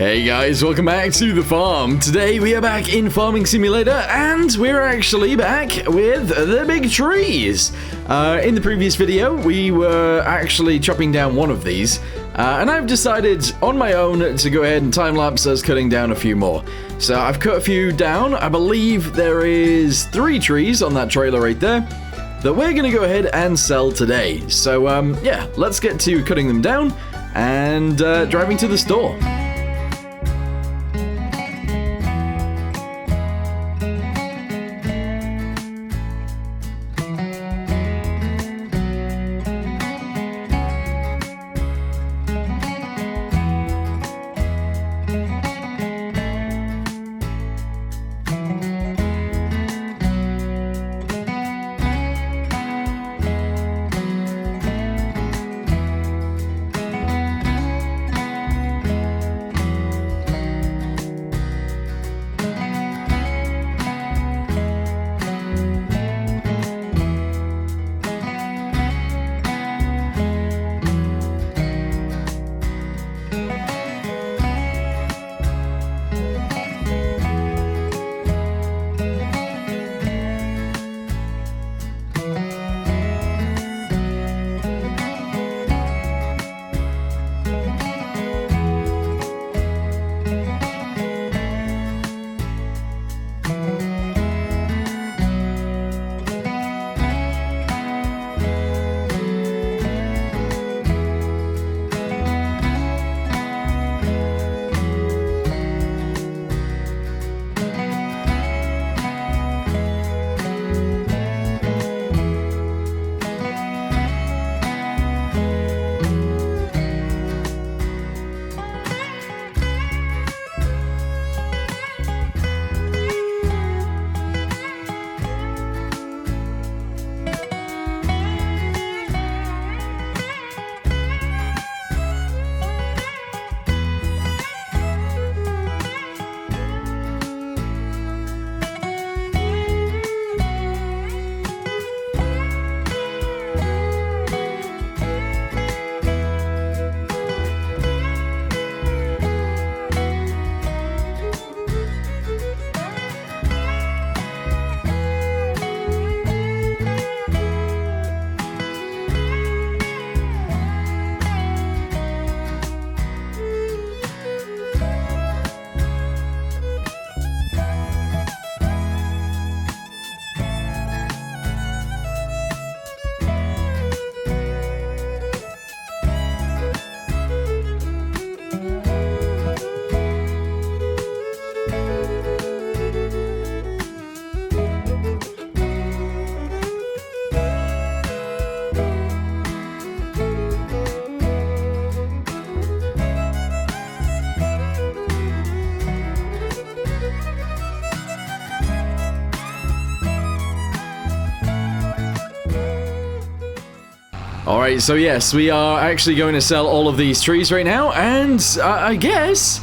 Hey guys, welcome back to the farm. Today we are back in Farming Simulator and we're actually back with the big trees. In the previous video we were actually chopping down one of these and I've decided on my own to go ahead and time-lapse us cutting down a few more. So I've cut a few down. I believe there is 3 trees on that trailer right there that we're going to go ahead and sell today. So yeah, let's get to cutting them down and driving to the store. Alright, so yes, we are actually going to sell all of these trees right now, and I guess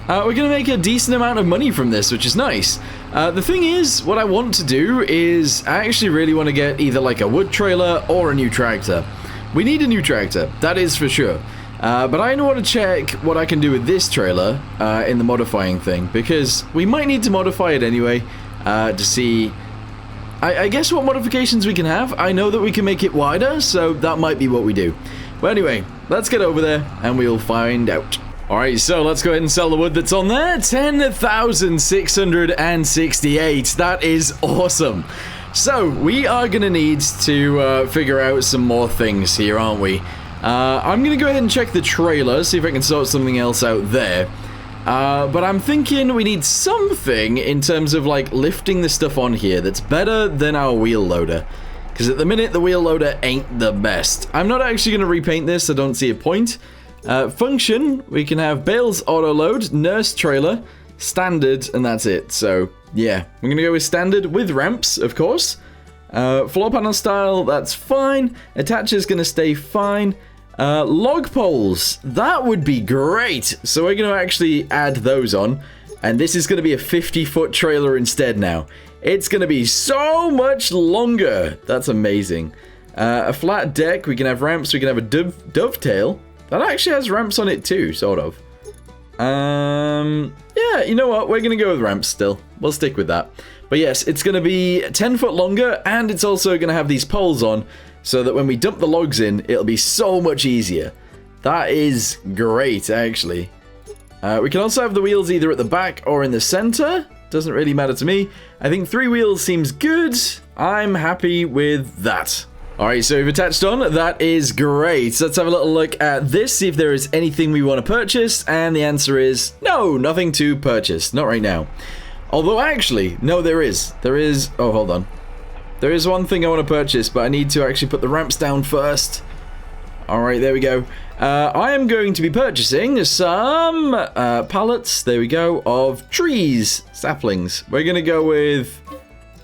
we're going to make a decent amount of money from this, which is nice. The thing is, what I want to do is I actually really want to get either like a wood trailer or a new tractor. We need a new tractor, that is for sure. But I want to check what I can do with this trailer in the modifying thing, because we might need to modify it anyway to see... I guess what modifications we can have. I know that we can make it wider, so that might be what we do. But anyway, let's get over there and we'll find out. Alright, so let's go ahead and sell the wood that's on there. 10,668. That is awesome. So, we are going to need to figure out some more things here, aren't we? I'm going to go ahead and check the trailer, see if I can sort something else out there. But I'm thinking we need something in terms of like lifting the stuff on here that's better than our wheel loader. Because at the minute the wheel loader ain't the best. I'm not actually going to repaint this, I don't see a point. Function, we can have bales auto load, nurse trailer, standard, and that's it. So yeah, I'm going to go with standard with ramps, of course. Floor panel style, that's fine. Attacher's going to stay fine. Log poles, that would be great. So we're going to actually add those on. And this is going to be a 50-foot trailer instead now. It's going to be so much longer. That's amazing. A flat deck, we can have ramps, we can have a dovetail. That actually has ramps on it too, sort of. Yeah, you know what? We're going to go with ramps still. We'll stick with that. But yes, it's going to be 10 foot longer, and it's also going to have these poles on, so that when we dump the logs in, it'll be so much easier. That is great, actually. We can also have the wheels either at the back or in the center. Doesn't really matter to me. I think 3 wheels seems good. I'm happy with that. Alright, so we've attached on. That is great. Let's have a little look at this, see if there is anything we want to purchase. And the answer is no, nothing to purchase. Not right now. Although, actually, no, there is. There is... Oh, hold on. There is one thing I want to purchase, but I need to actually put the ramps down first. Alright, there we go. I am going to be purchasing some pallets, there we go, of trees, saplings. We're going to go with...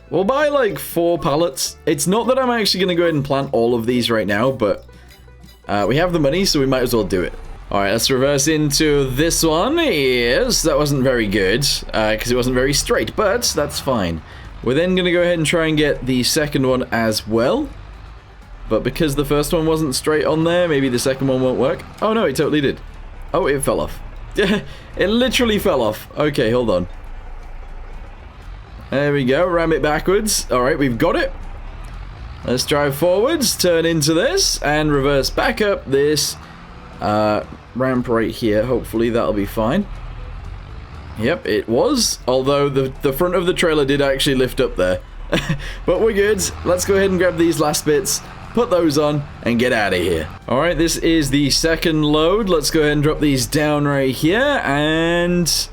We'll buy like 4 pallets. It's not that I'm actually going to go ahead and plant all of these right now, but we have the money, so we might as well do it. Alright, let's reverse into this one. Yes, that wasn't very good, because it wasn't very straight, but that's fine. We're then going to go ahead and try and get the second one as well. But because the first one wasn't straight on there, maybe the second one won't work. Oh no, it totally did. Oh, it fell off. It literally fell off. Okay, hold on. There we go, ram it backwards. Alright, we've got it. Let's drive forwards, turn into this, and reverse back up this ramp right here. Hopefully that'll be fine. Yep, it was. Although the front of the trailer did actually lift up there. But we're good. Let's go ahead and grab these last bits, put those on, and get out of here. Alright, this is the second load. Let's go ahead and drop these down right here, and...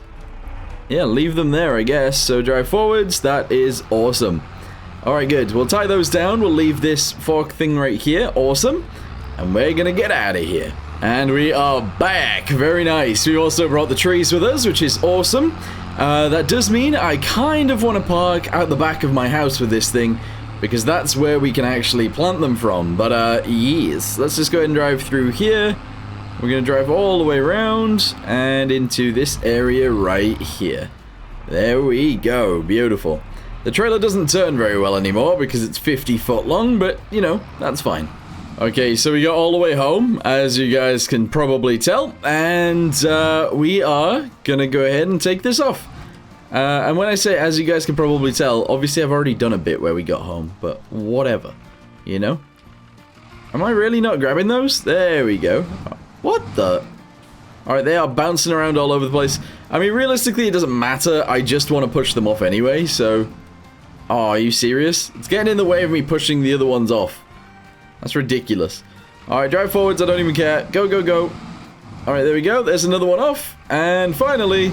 yeah, leave them there, I guess. So drive forwards. That is awesome. Alright, good. We'll tie those down. We'll leave this fork thing right here. Awesome. And we're gonna get out of here. And we are back. Very nice. We also brought the trees with us, which is awesome. That does mean I kind of want to park out the back of my house with this thing, because that's where we can actually plant them from. But, yes. Let's just go ahead and drive through here. We're going to drive all the way around and into this area right here. There we go. Beautiful. The trailer doesn't turn very well anymore because it's 50 foot long, but, you know, that's fine. Okay, so we got all the way home, as you guys can probably tell, and we are going to go ahead and take this off. And when I say as you guys can probably tell, obviously I've already done a bit where we got home, but whatever, you know? Am I really not grabbing those? There we go. What the? Alright, they are bouncing around all over the place. I mean, realistically, it doesn't matter. I just want to push them off anyway, so... Oh, are you serious? It's getting in the way of me pushing the other ones off. That's ridiculous. Alright, drive forwards. I don't even care. Go, go, go. Alright, there we go. There's another one off. And finally,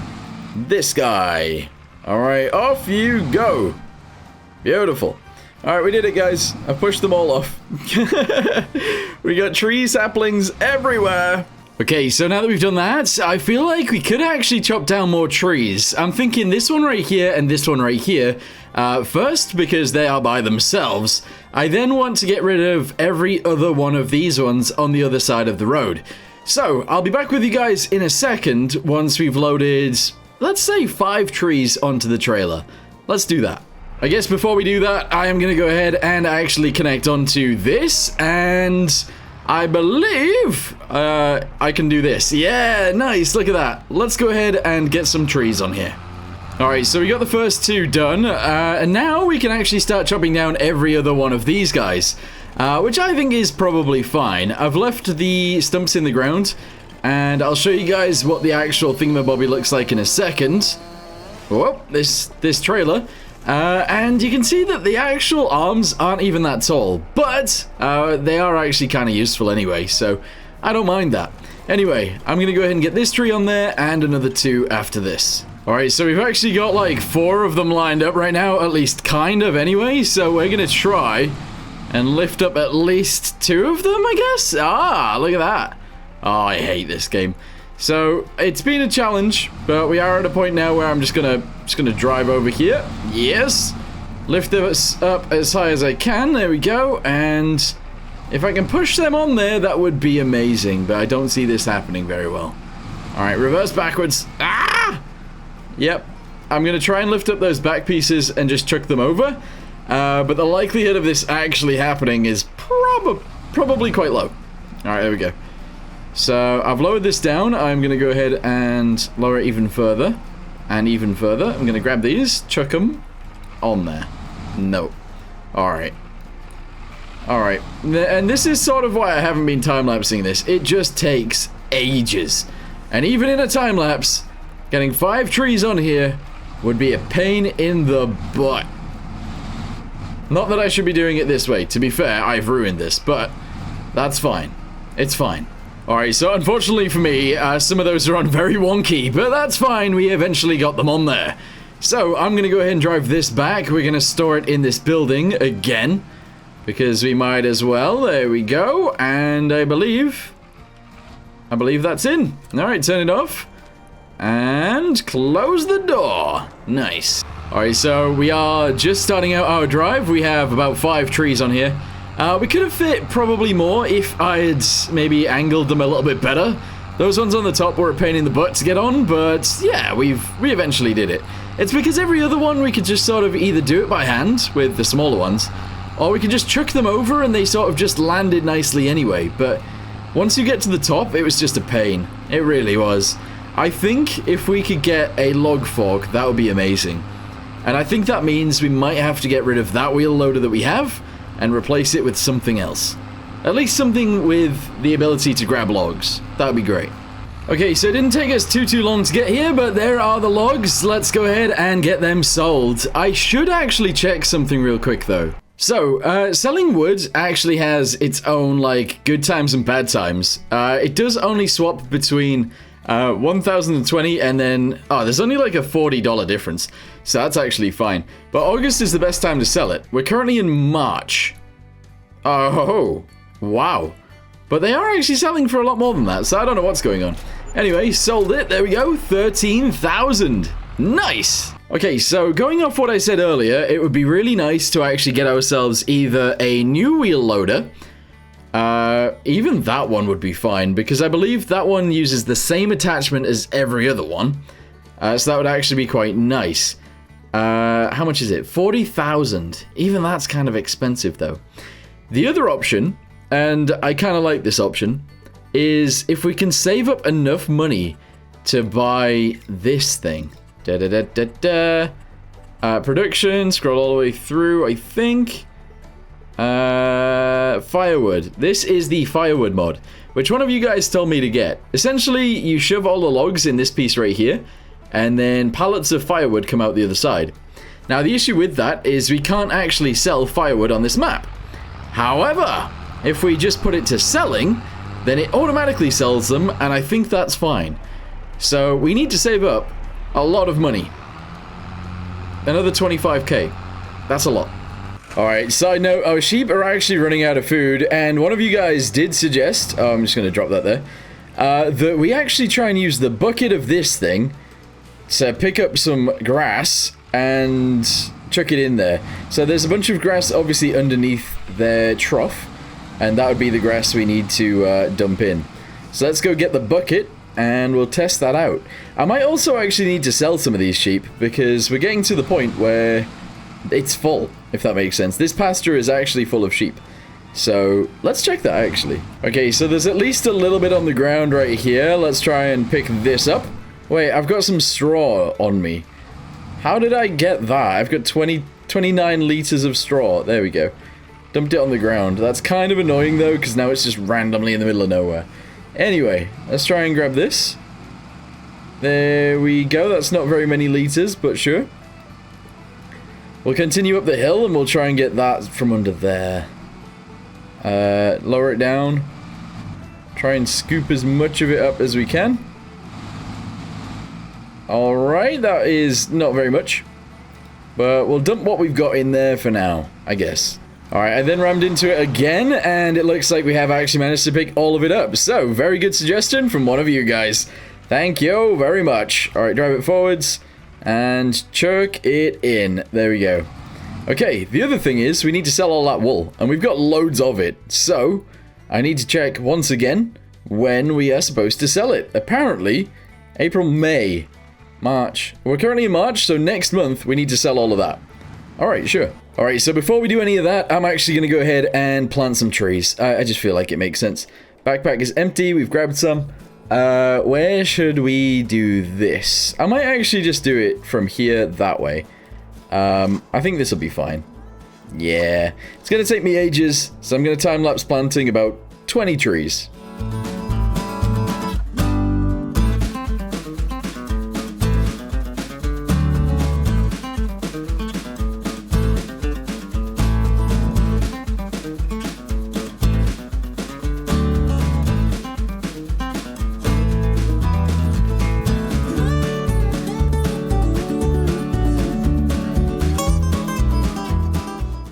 this guy. Alright, off you go. Beautiful. Alright, we did it, guys. I pushed them all off. We got tree saplings everywhere. Okay, so now that we've done that, I feel like we could actually chop down more trees. I'm thinking this one right here and this one right here. First, because they are by themselves. I then want to get rid of every other one of these ones on the other side of the road. So, I'll be back with you guys in a second once we've loaded, let's say, 5 trees onto the trailer. Let's do that. I guess before we do that, I am going to go ahead and actually connect onto this, and I believe I can do this. Yeah, nice, look at that. Let's go ahead and get some trees on here. Alright, so we got the first 2 done, and now we can actually start chopping down every other one of these guys, which I think is probably fine. I've left the stumps in the ground, and I'll show you guys what the actual thingamabobby looks like in a second. Whoa, this trailer. And you can see that the actual arms aren't even that tall, but they are actually kind of useful anyway, so I don't mind that. Anyway, I'm going to go ahead and get this tree on there and another 2 after this. Alright, so we've actually got like 4 of them lined up right now, at least kind of anyway, so we're going to try and lift up at least 2 of them, I guess? Ah, look at that. Oh, I hate this game. So, it's been a challenge, but we are at a point now where I'm just gonna drive over here. Yes! Lift this up as high as I can, there we go, and if I can push them on there, that would be amazing, but I don't see this happening very well. Alright, reverse backwards. Ah! Yep, I'm gonna try and lift up those back pieces and just chuck them over, but the likelihood of this actually happening is probably quite low. Alright, there we go. So I've lowered this down. I'm going to go ahead and lower it even further. And even further. I'm going to grab these, chuck them on there. No. Alright. Alright. And this is sort of why I haven't been time-lapsing this. It just takes ages. And even in a time-lapse, getting 5 trees on here would be a pain in the butt. Not that I should be doing it this way. To be fair, I've ruined this, but that's fine. It's fine. Alright, so unfortunately for me, some of those are on very wonky, but that's fine. We eventually got them on there. So, I'm going to go ahead and drive this back. We're going to store it in this building again, because we might as well. There we go. And I believe that's in. Alright, turn it off. And close the door. Nice. Alright, so we are just starting out our drive. We have about 5 trees on here. We could have fit probably more if I had maybe angled them a little bit better. Those ones on the top were a pain in the butt to get on, but yeah, we eventually did it. It's because every other one we could just sort of either do it by hand with the smaller ones, or we could just chuck them over and they sort of just landed nicely anyway. But once you get to the top, it was just a pain. It really was. I think if we could get a log fork, that would be amazing. And I think that means we might have to get rid of that wheel loader that we have and replace it with something else. At least something with the ability to grab logs. That would be great. Okay, so it didn't take us too long to get here, but there are the logs. Let's go ahead and get them sold. I should actually check something real quick though. So, selling wood actually has its own, like, good times and bad times. It does only swap between 1,020 and then, oh, there's only like a $40 difference. So that's actually fine. But August is the best time to sell it. We're currently in March. Oh, wow. But they are actually selling for a lot more than that, so I don't know what's going on. Anyway, sold it. There we go. 13,000. Nice. Okay, so going off what I said earlier, it would be really nice to actually get ourselves either a new wheel loader. Even that one would be fine, because I believe that one uses the same attachment as every other one. So that would actually be quite nice. How much is it? 40,000. Even that's kind of expensive, though. The other option, and I kind of like this option, is if we can save up enough money to buy this thing. Production, scroll all the way through, I think. Firewood. This is the firewood mod, which one of you guys told me to get. Essentially, you shove all the logs in this piece right here, and then pallets of firewood come out the other side. Now, the issue with that is we can't actually sell firewood on this map. However, if we just put it to selling, then it automatically sells them, and I think that's fine. So we need to save up a lot of money. Another 25k. That's a lot. Alright, side note, our sheep are actually running out of food, and one of you guys did suggest, oh, I'm just going to drop that there, that we actually try and use the bucket of this thing to pick up some grass and chuck it in there. So there's a bunch of grass obviously underneath their trough, and that would be the grass we need to dump in. So let's go get the bucket, and we'll test that out. I might also actually need to sell some of these sheep, because we're getting to the point where it's full, if that makes sense. This pasture is actually full of sheep. So let's check that actually. Okay, so there's at least a little bit on the ground right here. Let's try and pick this up. Wait, I've got some straw on me. How did I get that? I've got 29 liters of straw. There we go. Dumped it on the ground. That's kind of annoying though, because now it's just randomly in the middle of nowhere. Anyway, let's try and grab this. There we go. That's not very many liters, but sure. We'll continue up the hill and we'll try and get that from under there. Lower it down. Try and scoop as much of it up as we can. Alright, that is not very much. But we'll dump what we've got in there for now, I guess. Alright, I then rammed into it again, and it looks like we have actually managed to pick all of it up. So, very good suggestion from one of you guys. Thank you very much. Alright, drive it forwards. And chuck it in. There we go. Okay, the other thing is we need to sell all that wool, and we've got loads of it. So, I need to check once again when we are supposed to sell it. Apparently, April, May, March. We're currently in March, so next month we need to sell all of that. Alright, sure. Alright, so before we do any of that, I'm actually going to go ahead and plant some trees. I just feel like it makes sense. Backpack is empty. We've grabbed some. Where should we do this? I might actually just do it from here that way. I think this will be fine. Yeah. It's going to take me ages, so I'm going to time-lapse planting about 20 trees.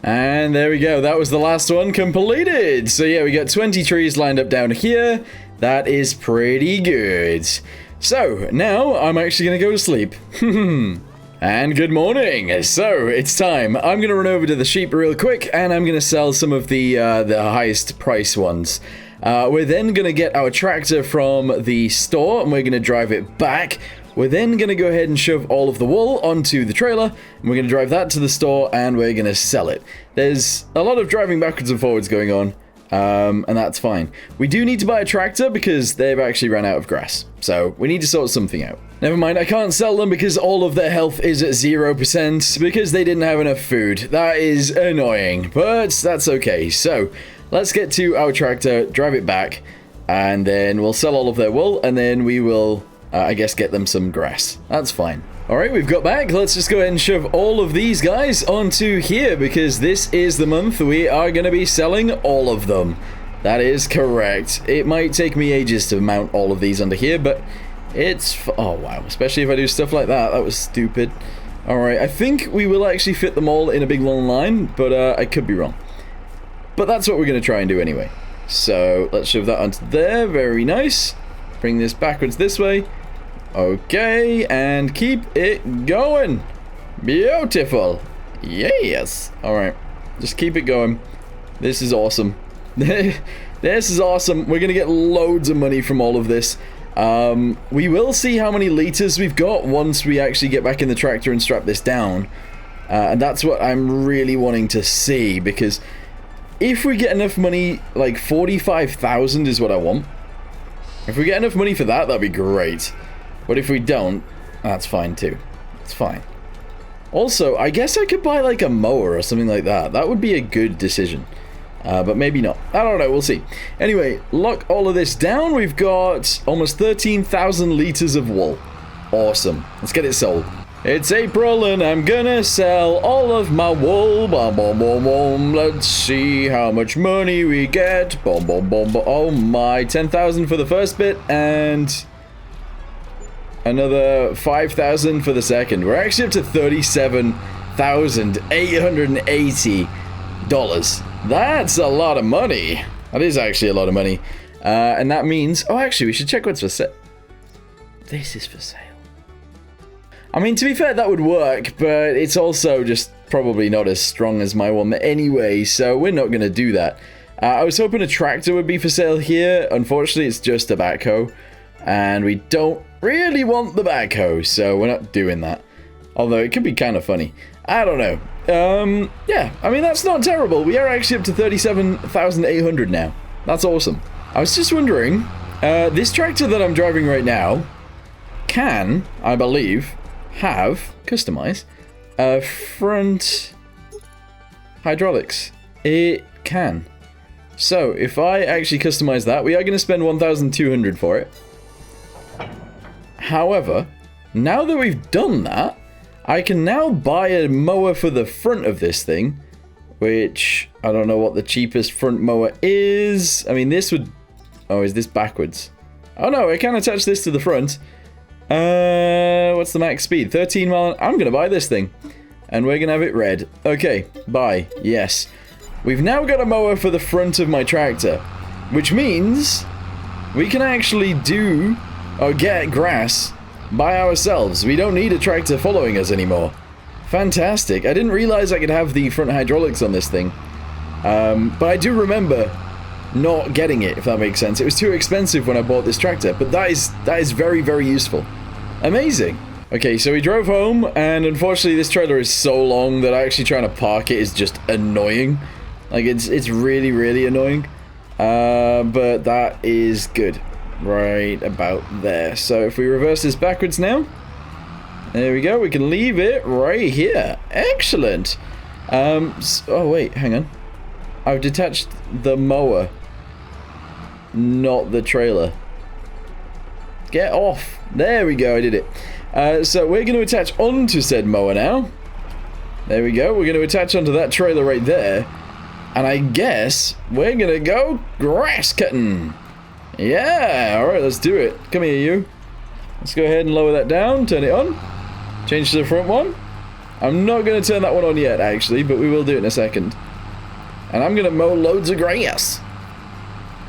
And there we go, that was the last one completed. So yeah, we got 20 trees lined up down here. That is pretty good. So now I'm actually gonna go to sleep. And good morning. So it's time. I'm gonna run over to the sheep real quick, and I'm gonna sell some of the highest price ones. We're then gonna get our tractor from the store, and we're gonna drive it back. We're then going to go ahead and shove all of the wool onto the trailer, and we're going to drive that to the store, and we're going to sell it. There's a lot of driving backwards and forwards going on, and that's fine. We do need to buy a tractor because they've actually run out of grass, so we need to sort something out. Never mind, I can't sell them because all of their health is at 0% because they didn't have enough food. That is annoying, but that's okay. So let's get to our tractor, drive it back, and then we'll sell all of their wool, and then we will... I guess get them some grass. That's fine. Alright, we've got back. Let's just go ahead and shove all of these guys onto here because this is the month we are going to be selling all of them. That is correct. It might take me ages to mount all of these under here, but it's... oh, wow. Especially if I do stuff like that. That was stupid. Alright, I think we will actually fit them all in a big long line, but I could be wrong. But that's what we're going to try and do anyway. So, let's shove that onto there. Very nice. Bring this backwards this way. Okay, and keep it going. Beautiful. Yes. Alright, just keep it going. This is awesome. This is awesome. We're gonna get loads of money from all of this. We will see how many liters we've got once we actually get back in the tractor and strap this down. And that's what I'm really wanting to see, because if we get enough money, like 45,000 is what I want. If we get enough money for that, that'd be great. But if we don't, that's fine too. It's fine. Also, I guess I could buy like a mower or something like that. That would be a good decision. But maybe not. I don't know, we'll see. Anyway, lock all of this down. We've got almost 13,000 liters of wool. Awesome. Let's get it sold. It's April and I'm gonna sell all of my wool. Boom, boom, boom, boom. Let's see how much money we get. Boom, boom, boom, boom. Oh my, 10,000 for the first bit and another 5,000 for the second. We're actually up to $37,880. That's a lot of money. That is actually a lot of money. And that means... oh, actually, we should check what's for sale. This is for sale. I mean, to be fair, that would work, but it's also just probably not as strong as my one anyway, so we're not going to do that. I was hoping a tractor would be for sale here. Unfortunately, it's just a backhoe, and we don't really want the backhoe, so we're not doing that. Although, it could be kind of funny. I don't know. Yeah, I mean, that's not terrible. We are actually up to 37,800 now. That's awesome. I was just wondering, this tractor that I'm driving right now can, I believe, have, customize, front hydraulics. It can. So, if I actually customize that, we are going to spend 1,200 for it. However, now that we've done that, I can now buy a mower for the front of this thing, which I don't know what the cheapest front mower is. I mean, this would... oh, is this backwards? Oh no, I can attach this to the front. What's the max speed? 13 mile. I'm gonna buy this thing, and we're gonna have it red. Okay, buy. Yes. We've now got a mower for the front of my tractor, which means we can actually do or get grass by ourselves. We don't need a tractor following us anymore. Fantastic. I didn't realize I could have the front hydraulics on this thing. But I do remember not getting it, if that makes sense. It was too expensive when I bought this tractor, but that is very, very useful. Amazing. Okay, so we drove home, and unfortunately this trailer is so long that actually trying to park it is just annoying. Like, it's really, really annoying. But that is good. Right about there. So if we reverse this backwards now, there we go. We can leave it right here. Excellent. Oh wait, hang on. I've detached the mower, not the trailer. Get off. There we go. I did it. So we're going to attach onto said mower now. There we go. We're going to attach onto that trailer right there. And I guess we're going to go grass cutting. Yeah. All right, let's do it. Come here, you. Let's go ahead and lower that down. Turn it on. Change to the front one. I'm not going to turn that one on yet, actually, but we will do it in a second. And I'm going to mow loads of grass.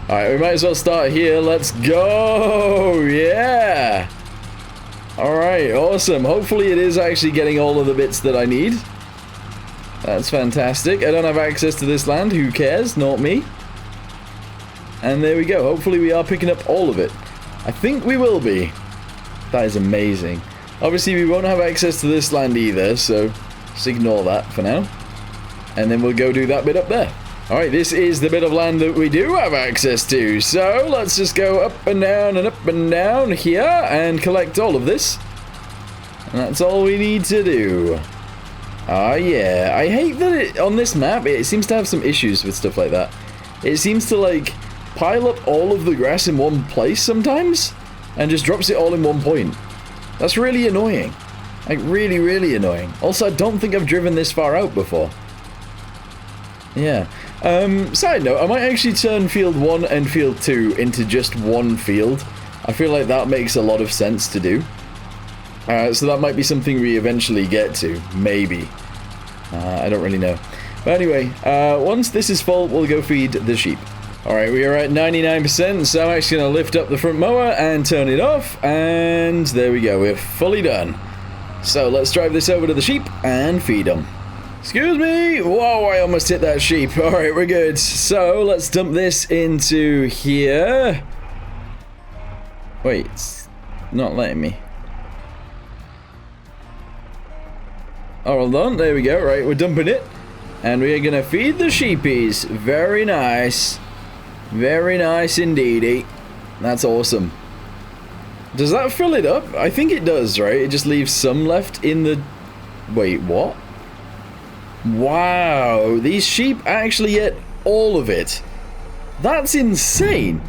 Alright, we might as well start here. Let's go! Yeah! Alright, awesome. Hopefully it is actually getting all of the bits that I need. That's fantastic. I don't have access to this land. Who cares? Not me. And there we go. Hopefully we are picking up all of it. I think we will be. That is amazing. Obviously we won't have access to this land either, so just ignore that for now. And then we'll go do that bit up there. Alright, this is the bit of land that we do have access to, so let's just go up and down here and collect all of this. And that's all we need to do. Ah, yeah. I hate that on this map, it seems to have some issues with stuff like that. It seems to, like, pile up all of the grass in one place sometimes, and just drops it all in one point. That's really annoying. Like, really, really annoying. Also, I don't think I've driven this far out before. Yeah. Side note, I might actually turn field 1 and field 2 into just one field. I feel like that makes a lot of sense to do. So that might be something we eventually get to. Maybe. I don't really know. But anyway, once this is full, we'll go feed the sheep. Alright, we are at 99%, so I'm actually going to lift up the front mower and turn it off. And there we go, we're fully done. So let's drive this over to the sheep and feed them. Excuse me! Whoa, I almost hit that sheep. Alright, we're good. So, let's dump this into here. Wait, it's not letting me. Oh, hold on. There we go. Right, we're dumping it. And we are going to feed the sheepies. Very nice. Very nice indeedy. That's awesome. Does that fill it up? I think it does, right? It just leaves some left in the... Wait, what? Wow, these sheep actually ate all of it. That's insane.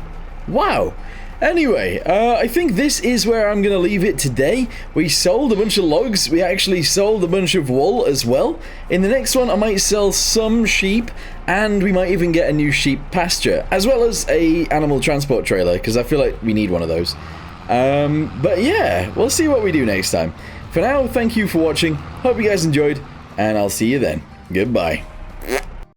Wow. Anyway, I think this is where I'm going to leave it today. We sold a bunch of logs. We actually sold a bunch of wool as well. In the next one, I might sell some sheep, and we might even get a new sheep pasture, as well as a animal transport trailer, because I feel like we need one of those. But yeah, we'll see what we do next time. For now, thank you for watching. Hope you guys enjoyed. And I'll see you then. Goodbye.